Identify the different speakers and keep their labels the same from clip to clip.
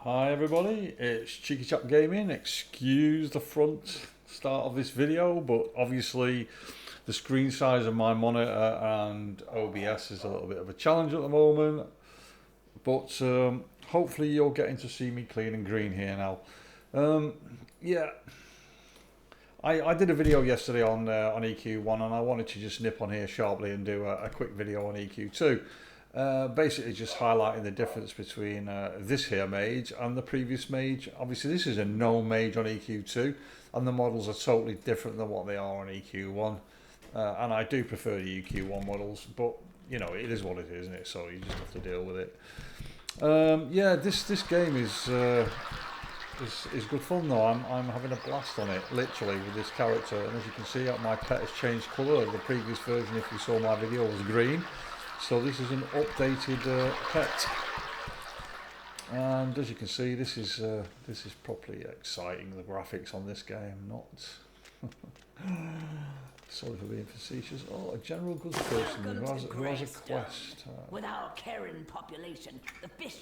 Speaker 1: Hi everybody, it's Cheeky Chap Gaming. Excuse the front start of this video, but obviously the screen size of my monitor and OBS is a little bit of a challenge at the moment. But hopefully you're getting to see me clean and green here now. Yeah, I did a video yesterday on EQ1 and I wanted to just nip on here sharply and do a quick video on EQ2. Basically just highlighting the difference between this here mage and the previous mage. Obviously this is a gnome mage on EQ2 and the models are totally different than what they are on EQ1. And I do prefer the EQ1 models, but you know, it is what it is, isn't it? So you just have to deal with it. Yeah, this game is good fun though. I'm having a blast on it, literally, with this character. And as you can see, my pet has changed colour. The previous version, if you saw my video, was green. So this is an updated pet, and as you can see, this is properly exciting. The graphics on this game, not. Sorry for being facetious. Oh, a general goods person who has a quest.
Speaker 2: With our Karen population, the fish,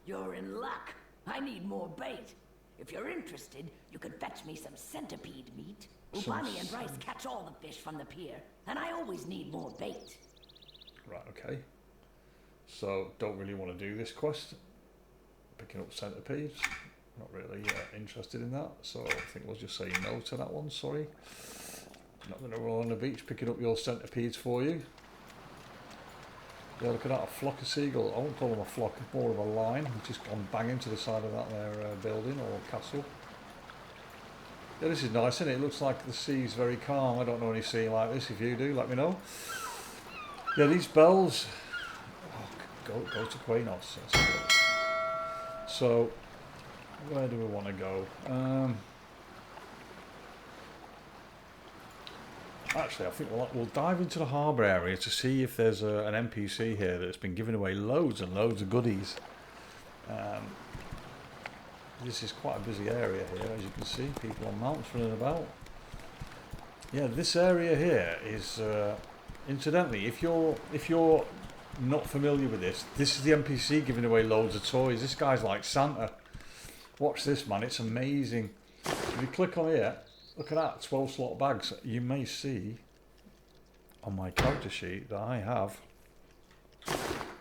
Speaker 2: you're in luck. I need more bait. If you're interested, you could fetch me some centipede meat. Ubani and Bryce catch all the fish from the pier, and I always need more bait.
Speaker 1: Right, okay. So, don't really want to do this quest. Picking up centipedes. Not really interested in that. So, I think we'll just say no to that one, sorry. Not going to roll on the beach picking up your centipedes for you. Yeah, look at that, a flock of seagulls. I won't call them a flock, more of a line. It's just gone bang into the side of that there building or castle. Yeah, this is nice, isn't it? It looks like the sea's very calm. I don't know any sea like this. If you do, let me know. Yeah, these bells. Oh, go to Quanos. So, where do we want to go? Actually, I think we'll dive into the harbour area to see if there's an NPC here that's been giving away loads and loads of goodies. This is quite a busy area here, as you can see. People on mounts running about. Yeah, this area here is. Incidentally, if you're not familiar with this is the NPC giving away loads of toys. This guy's like Santa. Watch this, man, it's amazing. If you click on here, look at that, 12 slot bags. You may see on my character sheet that I have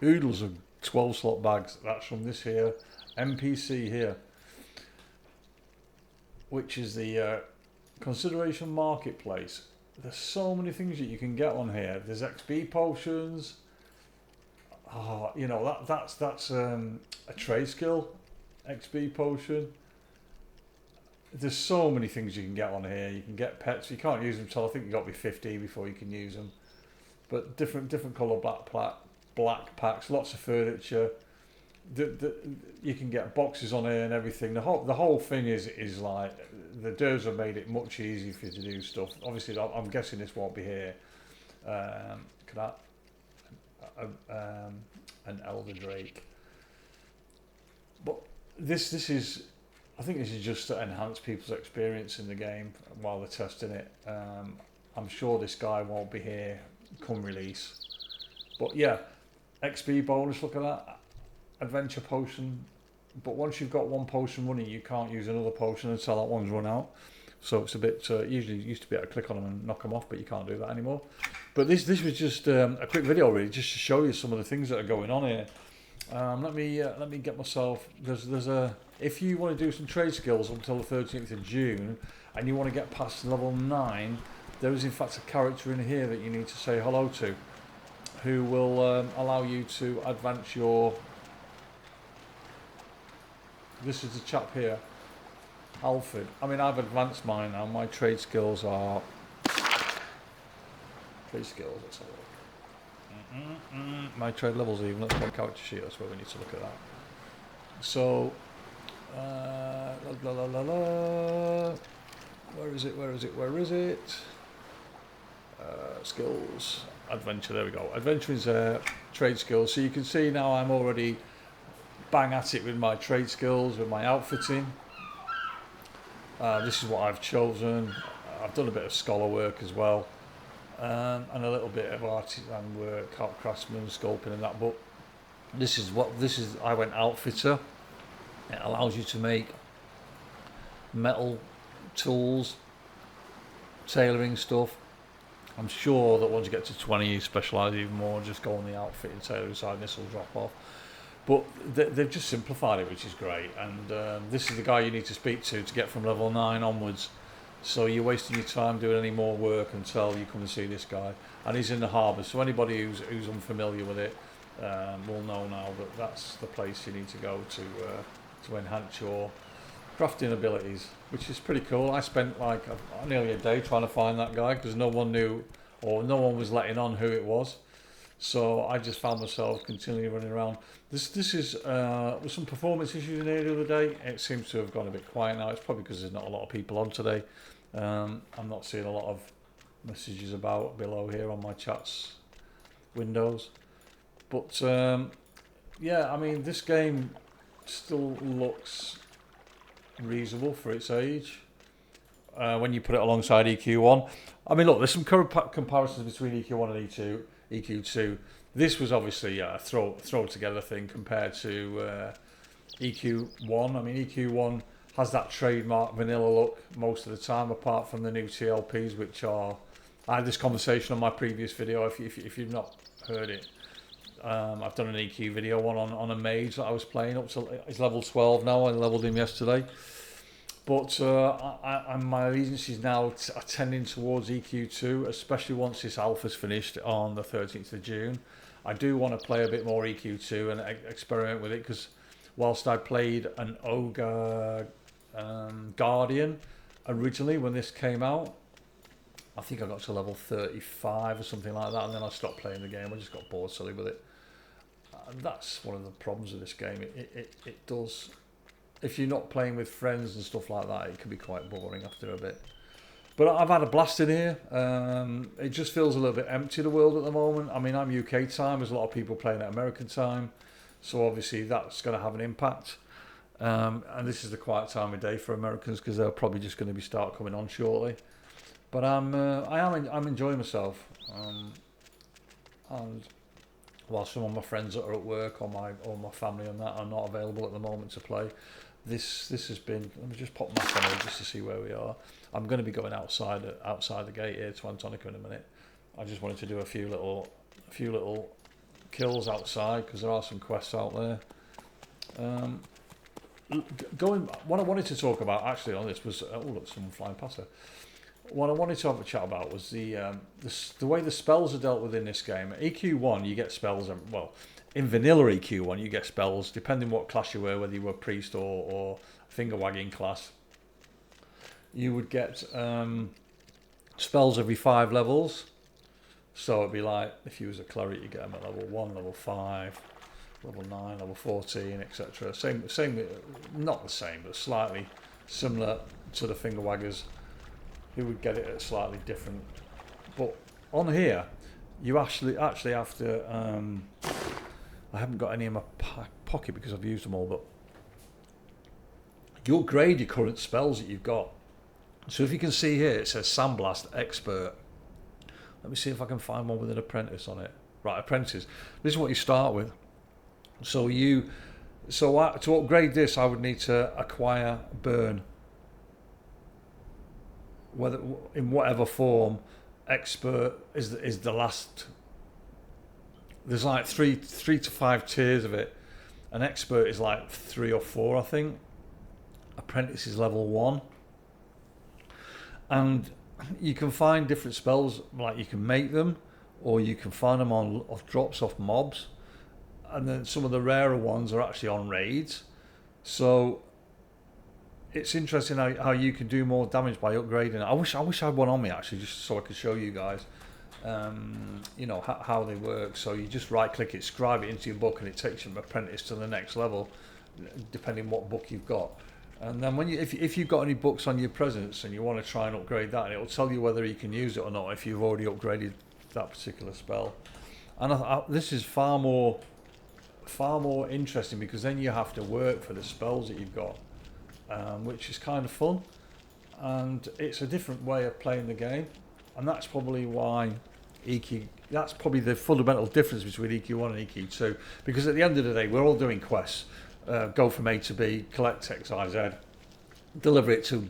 Speaker 1: oodles of 12 slot bags. That's from this here NPC here, which is the Consideration Marketplace. There's so many things that you can get on here. There's XP potions. Oh, you know, that's a trade skill XP potion. There's so many things you can get on here. You can get pets. You can't use them till I think you've got to be 50 before you can use them. But different colour black packs, lots of furniture. You can get boxes on here and everything. The whole thing is like, the devs have made it much easier for you to do stuff. Obviously, I'm guessing this won't be here. Could that an elder drake? But this is, I think this is just to enhance people's experience in the game while they're testing it. I'm sure this guy won't be here come release. But yeah, XP bonus. Look at that. Adventure potion, but once you've got one potion running, you can't use another potion until that one's run out. So it's a bit usually you used to be able to click on them and knock them off, but you can't do that anymore. But this was just a quick video really, just to show you some of the things that are going on here. Let me get myself. There's a, if you want to do some trade skills until the 13th of June, and you want to get past level 9, there is in fact a character in here that you need to say hello to, who will allow you to advance your. This is the chap here, Alfred. I mean, I've advanced mine now. My trade skills are... Trade skills, let's have a look. My trade levels even. Let's put character sheet. That's where we need to look at that. So... Where is it? Skills. Adventure, there we go. Adventure is trade skills. So you can see now I'm already... bang at it with my trade skills, with my outfitting. This is what I've chosen. I've done a bit of scholar work as well, and a little bit of artisan work, craftsman, sculpting and that. But this is I went outfitter It allows you to make metal tools, tailoring stuff. I'm sure that once you get to 20 you specialise even more, just go on the outfit and tailoring side and this will drop off. But they've just simplified it, which is great. And this is the guy you need to speak to get from level 9 onwards. So you're wasting your time doing any more work until you come and see this guy. And he's in the harbour, so anybody who's unfamiliar with it will know now that that's the place you need to go to enhance your crafting abilities, which is pretty cool. I spent like nearly a day trying to find that guy because no one knew, or no one was letting on who it was. So I just found myself continually running around. This is with some performance issues in here the other day. It seems to have gone a bit quiet now. It's probably because there's not a lot of people on today. I'm not seeing a lot of messages about below here on my chats windows. But yeah, I mean, this game still looks reasonable for its age when you put it alongside EQ1. I mean, look, there's some comparisons between EQ1 and EQ2. This was obviously a throw together thing compared to EQ1. I mean, EQ1 has that trademark vanilla look most of the time, apart from the new TLPs, which are... I had this conversation on my previous video. If you've not heard it, I've done an EQ video one on a mage that I was playing up to. He's level 12 now. I leveled him yesterday. But my allegiances now are tending towards EQ2, especially once this alpha's finished on the 13th of June. I do want to play a bit more EQ2 and experiment with it, because whilst I played an Ogre Guardian originally when this came out, I think I got to level 35 or something like that, and then I stopped playing the game. I just got bored silly with it. And that's one of the problems with this game. It does... If you're not playing with friends and stuff like that, it can be quite boring after a bit. But I've had a blast in here. It just feels a little bit empty, the world at the moment. I mean, I'm UK time. There's a lot of people playing at American time. So obviously that's going to have an impact. And this is the quiet time of day for Americans, because they're probably just going to start coming on shortly. But I'm enjoying myself. And while some of my friends that are at work or my family and that are not available at the moment to play, this has been... Let me just pop my phone on just to see where we are. I'm going to be going outside the gate here to Antonica in a minute. I just wanted to do a few little kills outside, because there are some quests out there. What I wanted to talk about actually on this was... oh look, someone flying past her. What I wanted to have a chat about was the way the spells are dealt with in this game. EQ1, you get spells, well, in vanilla EQ1, you get spells, depending what class you were, whether you were priest or finger-wagging class. You would get spells every 5 levels. So it'd be like, if you was a cleric, you get them at level 1, level 5, level 9, level 14, etc. Same, not the same, but slightly similar to the finger-waggers, who would get it at slightly different. But on here, you actually have to... I haven't got any in my pocket because I've used them all, but you upgrade your current spells that you've got. So if you can see here, it says Sandblast Expert. Let me see if I can find one with an apprentice on it. Right, apprentices. This is what you start with. So to upgrade this, I would need to acquire Burn. Whether in whatever form, Expert is the last. There's like three to 5 tiers of it. An Expert is like 3 or 4, I think. Apprentice is level 1. And you can find different spells, like you can make them, or you can find them on drops off mobs. And then some of the rarer ones are actually on raids. So it's interesting how you can do more damage by upgrading. I wish I had one on me actually, just so I could show you guys. You know how they work. So you just right click it, scribe it into your book, and it takes you from apprentice to the next level, depending what book you've got. And then if you've got any books on your presence and you want to try and upgrade that, and it will tell you whether you can use it or not if you've already upgraded that particular spell. And this is far more interesting, because then you have to work for the spells that you've got, which is kind of fun, and it's a different way of playing the game. And that's probably why that's probably the fundamental difference between EQ1 and EQ2, because at the end of the day we're all doing quests. go from A to B, collect X, Y, Z, deliver it to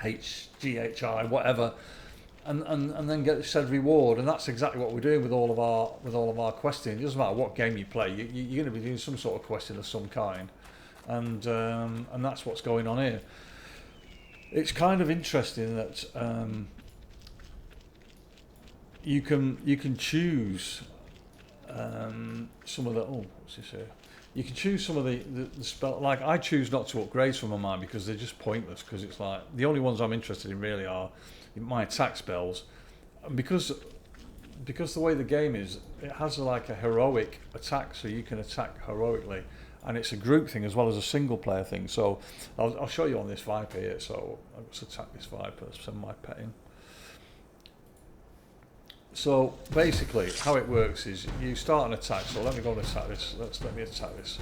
Speaker 1: H, G, H, I, whatever, and then get said reward. And that's exactly what we're doing with all of our questing. It doesn't matter what game you play, you're going to be doing some sort of questing of some kind, and that's what's going on here. It's kind of interesting that you can choose some of the what's this here? You can choose some of the spell. Like I choose not to upgrade some of mine because they're just pointless. Because it's like the only ones I'm interested in really are my attack spells, and because the way the game is, it has like a heroic attack, so you can attack heroically, and it's a group thing as well as a single player thing. So I'll show you on this Viper here. So let's attack this Viper. Let's send my pet in. So basically, how it works is you start an attack. So let me go and attack this. Let me attack this,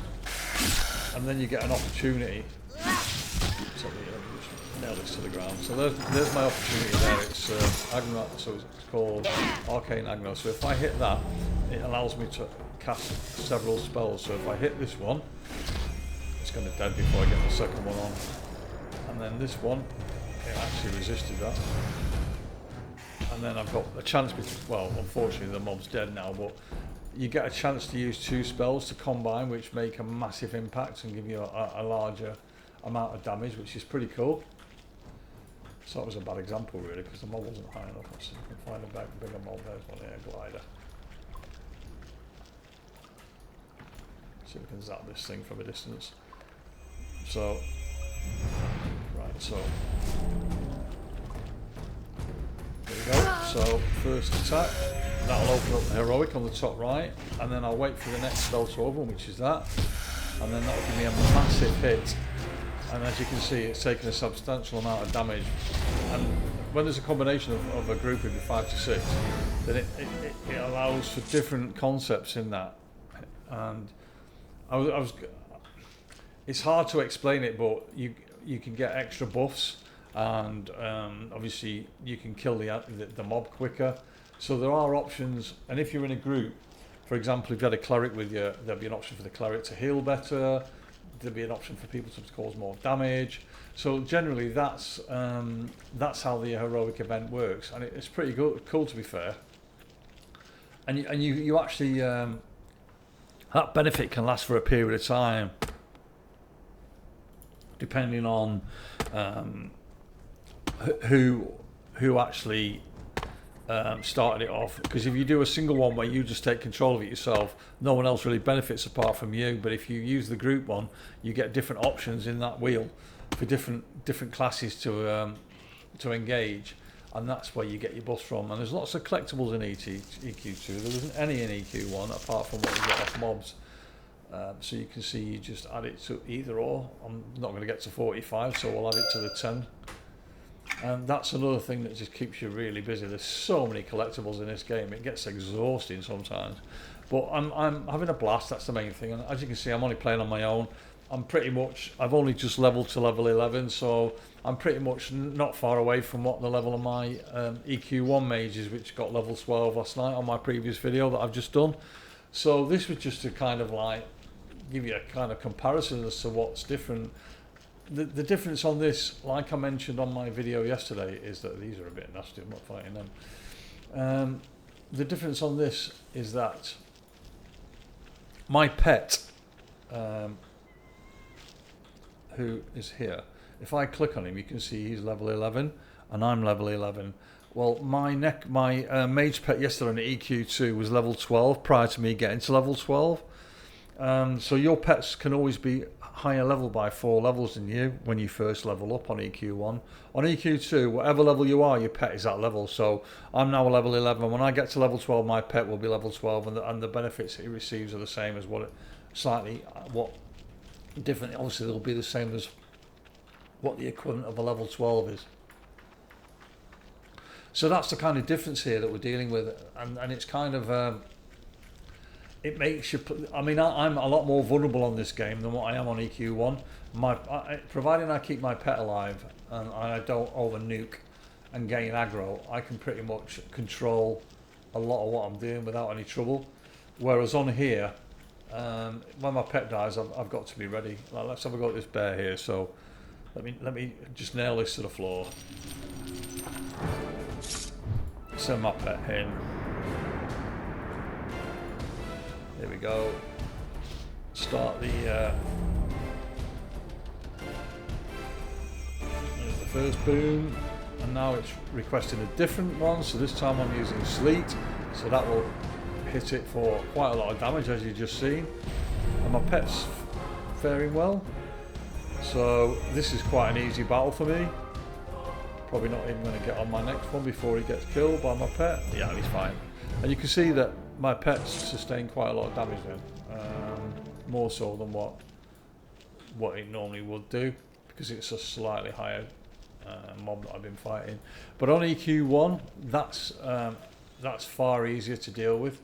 Speaker 1: and then you get an opportunity. So let me just nail this to the ground. So there's my opportunity there. It's Agno. So it's called Arcane Agno. So if I hit that, it allows me to cast several spells. So if I hit this one, it's going to dead before I get the second one on. And then this one, it actually resisted that. And then I've got a chance, well, unfortunately the mob's dead now, but you get a chance to use 2 spells to combine, which make a massive impact and give you a larger amount of damage, which is pretty cool. So that was a bad example really, because the mob wasn't high enough. Let's see if we can find a bigger mob. There's one here, glider. See if we can zap this thing from a distance. So, right, so there we go. So first attack, that'll open up the heroic on the top right, and then I'll wait for the next spell to open, which is that, and then that'll give me a massive hit. And as you can see, it's taken a substantial amount of damage. And when there's a combination of a group of 5 to 6, then it allows for different concepts in that. And it's hard to explain it, but you can get extra buffs. And obviously you can kill the mob quicker. So there are options, and if you're in a group, for example, if you had a cleric with you, there'll be an option for the cleric to heal better, there'll be an option for people to cause more damage. So generally that's how the heroic event works, and it's pretty cool to be fair. And you actually, that benefit can last for a period of time, depending on who actually started it off. Because if you do a single one where you just take control of it yourself, no one else really benefits apart from you. But if you use the group one, you get different options in that wheel for different classes to engage, and that's where you get your buffs from. And there's lots of collectibles in EQ2. There isn't any in EQ1 apart from what we get off mobs. So you can see you just add it to either or. I'm not going to get to 45, so we'll add it to the 10. And that's another thing that just keeps you really busy. There's so many collectibles in this game, it gets exhausting sometimes. But I'm having a blast, that's the main thing. And as you can see, I'm only playing on my own. I've only just leveled to level 11, so I'm pretty much not far away from what the level of my EQ1 mage is, which got level 12 last night on my previous video that I've just done. So this was just to kind of like give you a kind of comparison as to what's different. The difference on this, like I mentioned on my video yesterday, is that these are a bit nasty. I'm not fighting them. The difference on this is that my pet, who is here, if I click on him, you can see he's level 11 and I'm level 11. Well, my mage pet yesterday on the EQ2 was level 12 prior to me getting to level 12. So your pets can always be higher level by 4 levels than you when you first level up on EQ1. On EQ2, whatever level you are, your pet is that level. So I'm now a level 11. When I get to level 12, my pet will be level 12, and the benefits that he receives are the same as what different. Obviously, they'll be the same as what the equivalent of a level 12 is. So that's the kind of difference here that we're dealing with, and it's kind of it makes you. I mean, I'm a lot more vulnerable on this game than what I am on EQ1. Providing I keep my pet alive and I don't over nuke and gain aggro, I can pretty much control a lot of what I'm doing without any trouble. Whereas on here, when my pet dies, I've got to be ready. Like, let's have a go at this bear here. So let me just nail this to the floor. Send my pet in. Here we go. Start the. There's the first boom, and now it's requesting a different one. So this time I'm using sleet. So that will hit it for quite a lot of damage, as you've just seen. And my pet's faring well. So this is quite an easy battle for me. Probably not even going to get on my next one before he gets killed by my pet. Yeah, he's fine. And you can see that my pet's sustained quite a lot of damage then. More so than what it normally would do, because it's a slightly higher mob that I've been fighting. But on EQ1, that's far easier to deal with.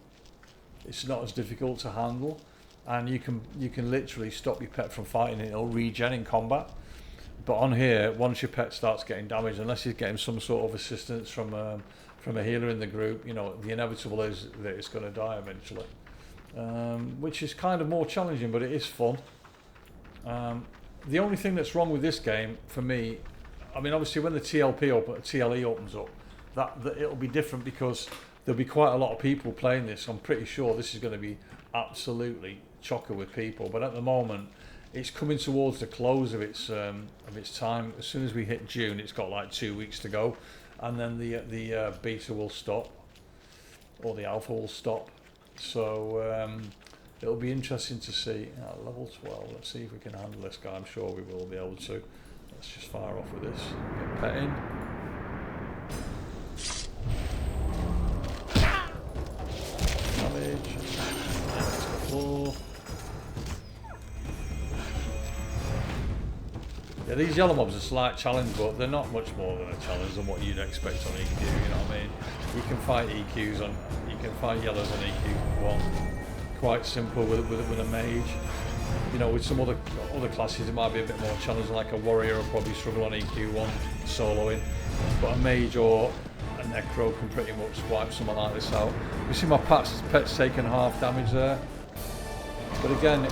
Speaker 1: It's not as difficult to handle, and you can literally stop your pet from fighting and it'll regen in combat. But on here, once your pet starts getting damaged, unless you're getting some sort of assistance from a healer in the group, you know, the inevitable is that it's going to die eventually, which is kind of more challenging, but it is fun. The only thing that's wrong with this game for me, I mean, obviously when the TLE opens up, that it'll be different, because there'll be quite a lot of people playing this. I'm pretty sure this is going to be absolutely chocker with people, but at the moment it's coming towards the close of its time. As soon as we hit June, it's got like 2 weeks to go, and then the beta will stop, or the alpha will stop. So it'll be interesting to see. Level 12, let's see if we can handle this guy. I'm sure we will be able to. Let's just fire off with this. Get pet in. Damage. That's the floor. Yeah, these yellow mobs are a slight challenge, but they're not much more than a challenge than what you'd expect on EQ, you know what I mean? You can fight EQs on, you can fight yellows on EQ1, quite simple with a mage. You know, with some other classes it might be a bit more challenging, like a warrior will probably struggle on EQ1 soloing, but a mage or a necro can pretty much wipe someone like this out. You see my pet's taken half damage there, but again,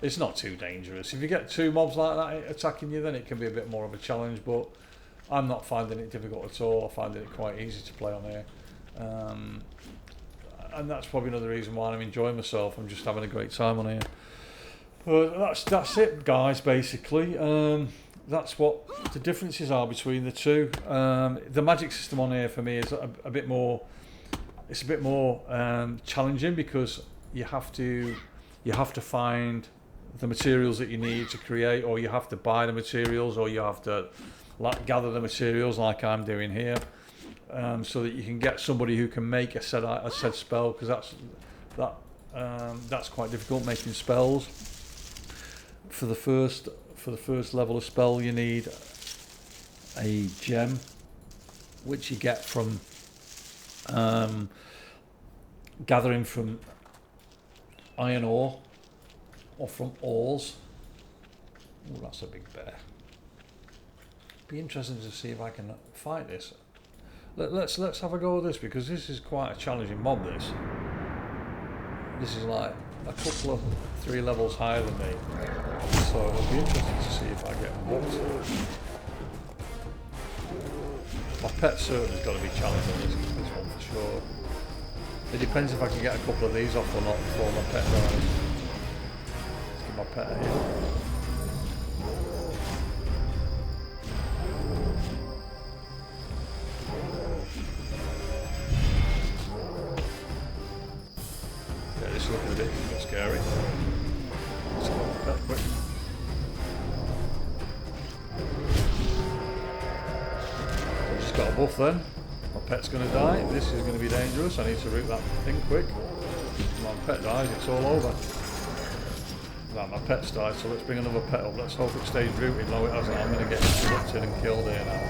Speaker 1: it's not too dangerous. If you get two mobs like that attacking you, then it can be a bit more of a challenge, but I'm not finding it difficult at all. I'm finding it quite easy to play on here. And that's probably another reason why I'm enjoying myself. I'm just having a great time on here. But that's it, guys, basically. That's what the differences are between the two. The magic system on here for me is a bit more, it's a bit more challenging, because you have to find the materials that you need to create, or you have to buy the materials, or you have to gather the materials like I'm doing here, so that you can get somebody who can make a said spell, because that's quite difficult, making spells. For the first level of spell, you need a gem, which you get from gathering from iron ore, or from ores. Oh, that's a big bear. Be interesting to see if I can fight this. Let's have a go at this, because this is quite a challenging mob. This is like a couple of 3 levels higher than me, so it'll be interesting to see if I get whopped. My pet certainly has got to be challenged on this one for sure. It depends if I can get a couple of these off or not before my pet dies. Let's get my pet here. Yeah, this is looking a bit scary. Let's get my pet quick. I've just got a buff then. My pet's going to die. This is going to be dangerous. I need to root that thing quick. My pet dies, it's all over. Right, my pet's died, so let's bring another pet up. Let's hope it stays rooted. No, it hasn't. I'm going to get interrupted and killed here now.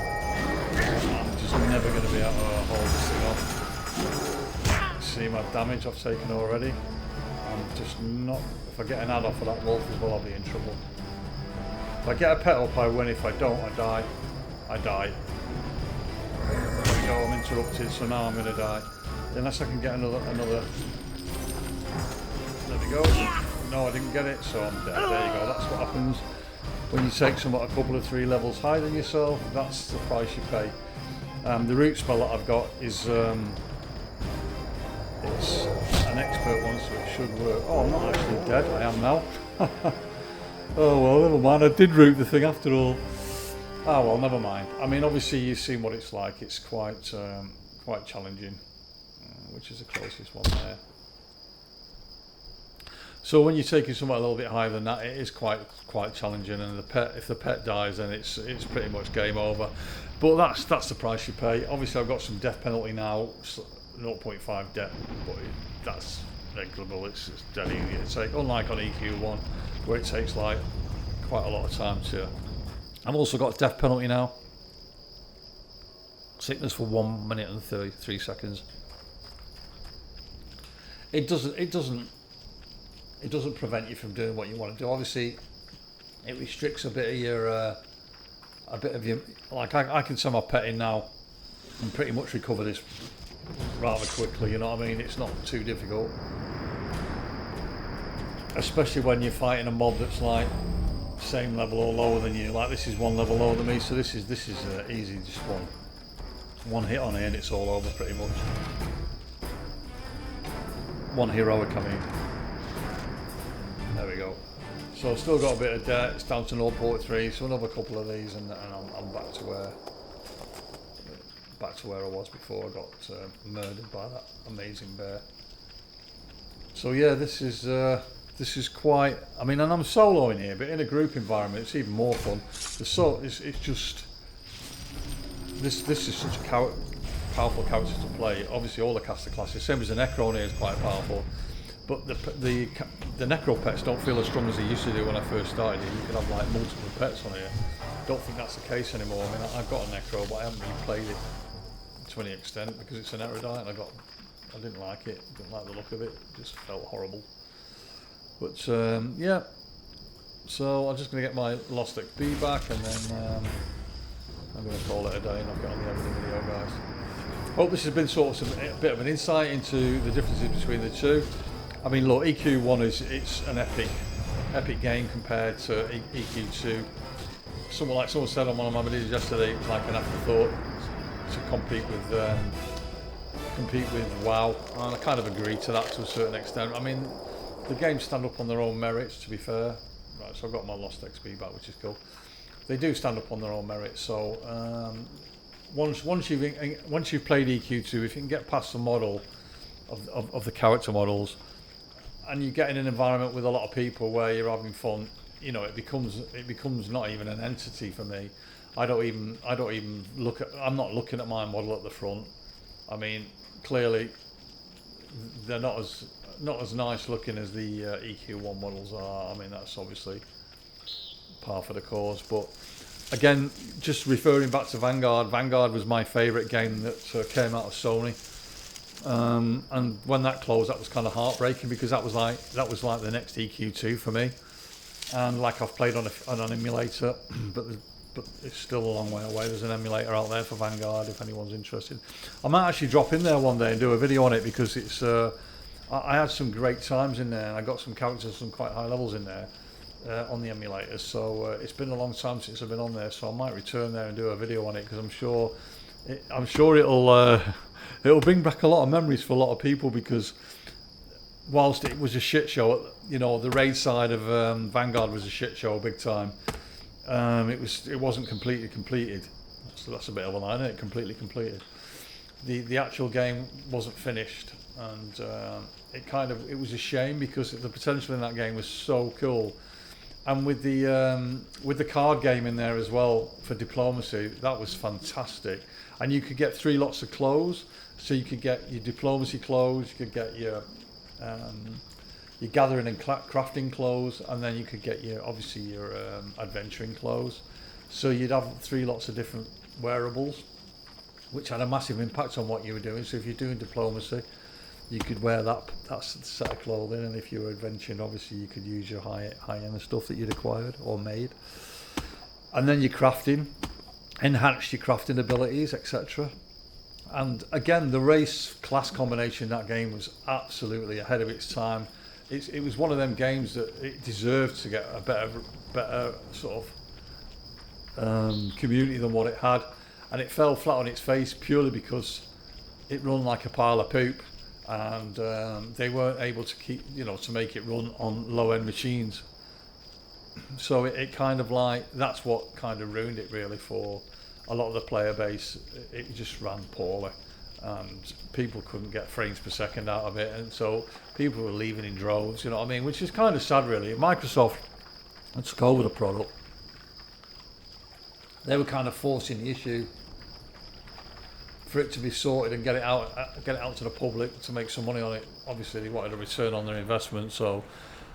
Speaker 1: I'm just never going to be able to hold this thing off. See my damage I've taken already. I'm just not... If I get an add off for that wolf as well, I'll be in trouble. If I get a pet up, I win. If I don't, I die. I die. I'm interrupted, so now I'm going to die. Unless I can get another. There we go. No, I didn't get it, so I'm dead. There you go. That's what happens when you take someone a couple of 3 levels higher than yourself. That's the price you pay. The root spell that I've got is it's an expert one, so it should work. Oh, I'm not actually dead. I am now. Oh well, never mind. I did root the thing after all. Ah well, never mind. I mean, obviously you've seen what it's like. It's quite challenging. Which is the closest one there. So when you're taking something a little bit higher than that, it is quite challenging. And if the pet dies, then it's pretty much game over. But that's the price you pay. Obviously, I've got some death penalty now, 0.5 death, but that's negligible. It's dead easy to take. Unlike on EQ1, where it takes like quite a lot of time to. I've also got death penalty now. Sickness for 1 minute and 33 seconds. It doesn't prevent you from doing what you want to do. Obviously, it restricts a bit of your like I can send my pet in now and pretty much recover this rather quickly. You know what I mean? It's not too difficult, especially when you're fighting a mob that's like same level or lower than you. Like this is 1 level lower than me, so this is easy. Just one hit on here and it's all over pretty much. 1 heroic, I mean. There we go. So I've still got a bit of debt. It's down to 0.3, so another couple of these, and I'm back to where I was before I got murdered by that amazing bear. So yeah, this is quite. I mean, and I'm soloing here, but in a group environment, it's even more fun. It's just this is such a powerful character to play. Obviously, all the caster classes, same as the Necro here, is quite powerful. But the Necro pets don't feel as strong as they used to do when I first started. You can have like multiple pets on here. Don't think that's the case anymore. I mean, I've got a Necro, but I haven't really played it to any extent because it's an erudite, and I didn't like it. Didn't like the look of it. It just felt horrible. But yeah. So I'm just going to get my lost XP back, and then I'm going to call it a day, and I'll get on the end of the video, guys. Hope this has been sort of a bit of an insight into the differences between the two. I mean, look, EQ1 it's an epic game compared to EQ2. Someone said on one of my videos yesterday, it was like an afterthought to compete with WoW, and I kind of agree to that to a certain extent. I mean, the games stand up on their own merits, to be fair. Right, so I've got my lost XP back, which is cool. They do stand up on their own merits. So once you've played EQ2, if you can get past the model of the character models, and you get in an environment with a lot of people where you're having fun, you know, it becomes not even an entity for me. I don't even look at. I'm not looking at my model at the front. I mean, clearly they're not as nice looking as the EQ1 models are. I mean, that's obviously par for the course. But again, just referring back to Vanguard. Vanguard was my favourite game that came out of Sony. And when that closed, that was kind of heartbreaking because that was like the next EQ2 for me. And like I've played on an emulator, but it's still a long way away. There's an emulator out there for Vanguard if anyone's interested. I might actually drop in there one day and do a video on it because it's. I had some great times in there, and I got some characters, some quite high levels in there on the emulator. So it's been a long time since I've been on there, so I might return there and do a video on it because I'm sure it'll bring back a lot of memories for a lot of people because whilst it was a shit show, you know, the raid side of Vanguard was a shit show big time. It wasn't completely completed. So that's a bit of a line, isn't it? Completely completed. The actual game wasn't finished, and it was a shame because the potential in that game was so cool. And with the card game in there as well for diplomacy, that was fantastic. And you could get 3 lots of clothes. So you could get your diplomacy clothes, you could get your gathering and crafting clothes, and then you could get your adventuring clothes. So you'd have 3 lots of different wearables, which had a massive impact on what you were doing. So if you're doing diplomacy, you could wear that set of clothing, and if you were adventuring, obviously you could use your high-end stuff that you'd acquired or made. And then your crafting, enhanced your crafting abilities, etc. And again, the race class combination in that game was absolutely ahead of its time. It was one of them games that it deserved to get a better sort of community than what it had, and it fell flat on its face purely because it run like a pile of poop, and they weren't able to to make it run on low-end machines. So it kind of like, that's what kind of ruined it really for a lot of the player base. It just ran poorly, and people couldn't get frames per second out of it, and so people were leaving in droves, you know what I mean, which is kind of sad really. Microsoft took over the product. They were kind of forcing the issue for it to be sorted and get it out to the public to make some money on it. Obviously they wanted a return on their investment, so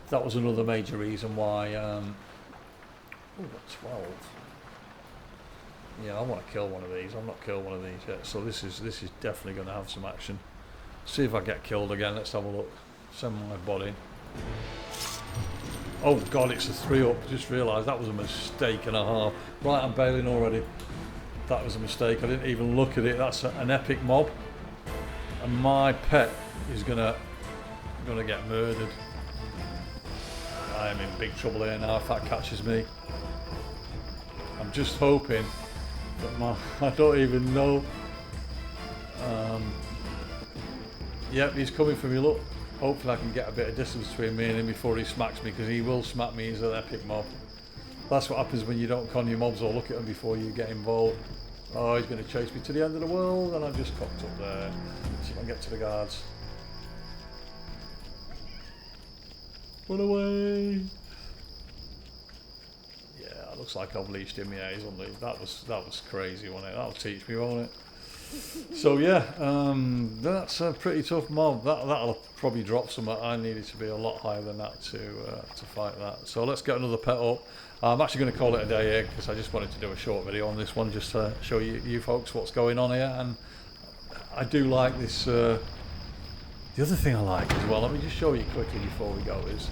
Speaker 1: that was another major reason why. Got 12. Yeah, I want to kill one of these. I've not killed one of these yet, so this is definitely going to have some action. See if I get killed again. Let's have a look. Send my body. Oh god, it's a 3-up. Just realised that was a mistake and a half. Right, I'm bailing already. That was a mistake. I didn't even look at it. That's an epic mob, and my pet is gonna get murdered. I am in big trouble here now if that catches me. I'm just hoping that I don't even know. Yep, he's coming for me, look. Hopefully I can get a bit of distance between me and him before he smacks me, because he will smack me. He's an epic mob. That's what happens when you don't con your mobs or look at them before you get involved. Oh, he's going to chase me to the end of the world, and I've just cocked up there. See if I can get to the guards. Run away! Yeah, it looks like I've leashed him. Yeah, he's on the. That was crazy, wasn't it? That'll teach me, won't it? So yeah, that's a pretty tough mob. That'll probably drop some. I needed to be a lot higher than that to fight that. So let's get another pet up. I'm actually going to call it a day here because I just wanted to do a short video on this one, just to show you folks what's going on here. And I do like this. The other thing I like as well, let me just show you quickly before we go, is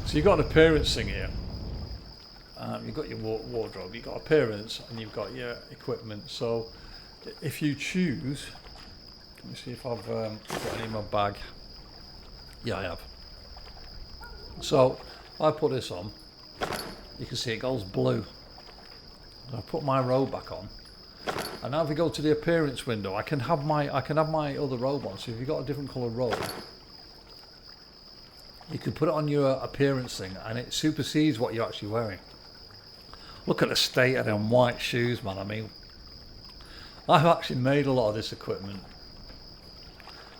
Speaker 1: so you've got an appearance thing here. You've got your wardrobe, you've got appearance, and you've got your equipment. So if you choose, let me see if I've got any in my bag. Yeah, I have. So I put this on. You can see it goes blue. I put my robe back on, and now if we go to the appearance window, I can have my other robe on. So if you've got a different colour robe, you can put it on your appearance thing, and it supersedes what you're actually wearing. Look at the state of them white shoes, man. I mean, I've actually made a lot of this equipment.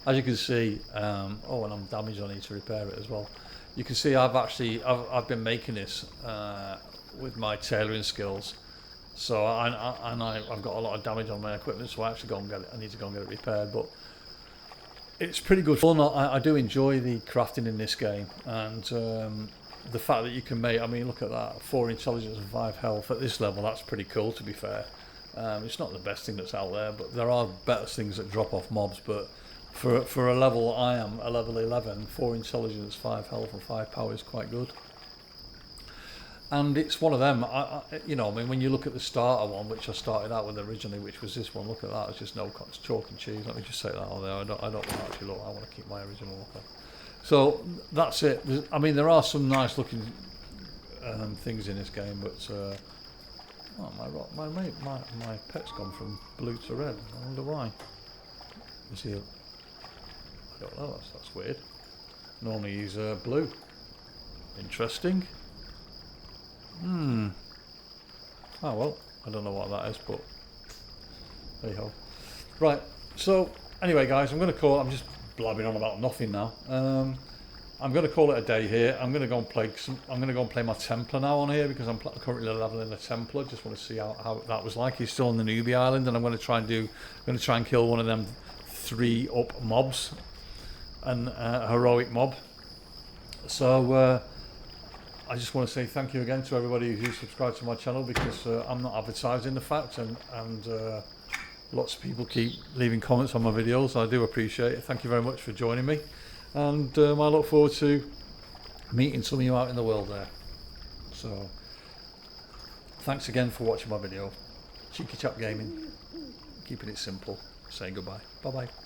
Speaker 1: As you can see, oh, and I'm damaged. I need to repair it as well. You can see I've been making this with my tailoring skills. So I've got a lot of damage on my equipment, so I actually go and get it. I need to go and get it repaired, but it's pretty good fun. I do enjoy the crafting in this game, and the fact that you can make. I mean, look at that: 4 intelligence and 5 health at this level. That's pretty cool, to be fair. It's not the best thing that's out there, but there are better things that drop off mobs. But for a level I am, a level 11, 4 intelligence, 5 health and 5 power is quite good. And it's one of them, I mean, when you look at the starter one, which I started out with originally, which was this one, look at that, it's just it's chalk and cheese. Let me just say that on there. I don't want to actually look, I want to keep my original look on. So that's it. I mean, there are some nice looking things in this game, but my pet's gone from blue to red. I wonder why. Is he? I don't know. That's weird. Normally he's blue. Interesting. Oh well, I don't know what that is, but there you go. Right. So anyway, guys, I'm just blabbing on about nothing now. I'm going to call it a day here. I'm going to go and play my Templar now on here, because I'm currently leveling a Templar. Just want to see how that was like. He's still on the newbie island, and I'm going to try and kill one of them 3-up mobs, and a heroic mob. So I just want to say thank you again to everybody who's subscribed to my channel, because I'm not advertising the fact, and lots of people keep leaving comments on my videos. I do appreciate it. Thank you very much for joining me, and I look forward to meeting some of you out in the world there. So thanks again for watching my video. Cheeky Chap Gaming, keeping it simple. say goodbye. Bye bye.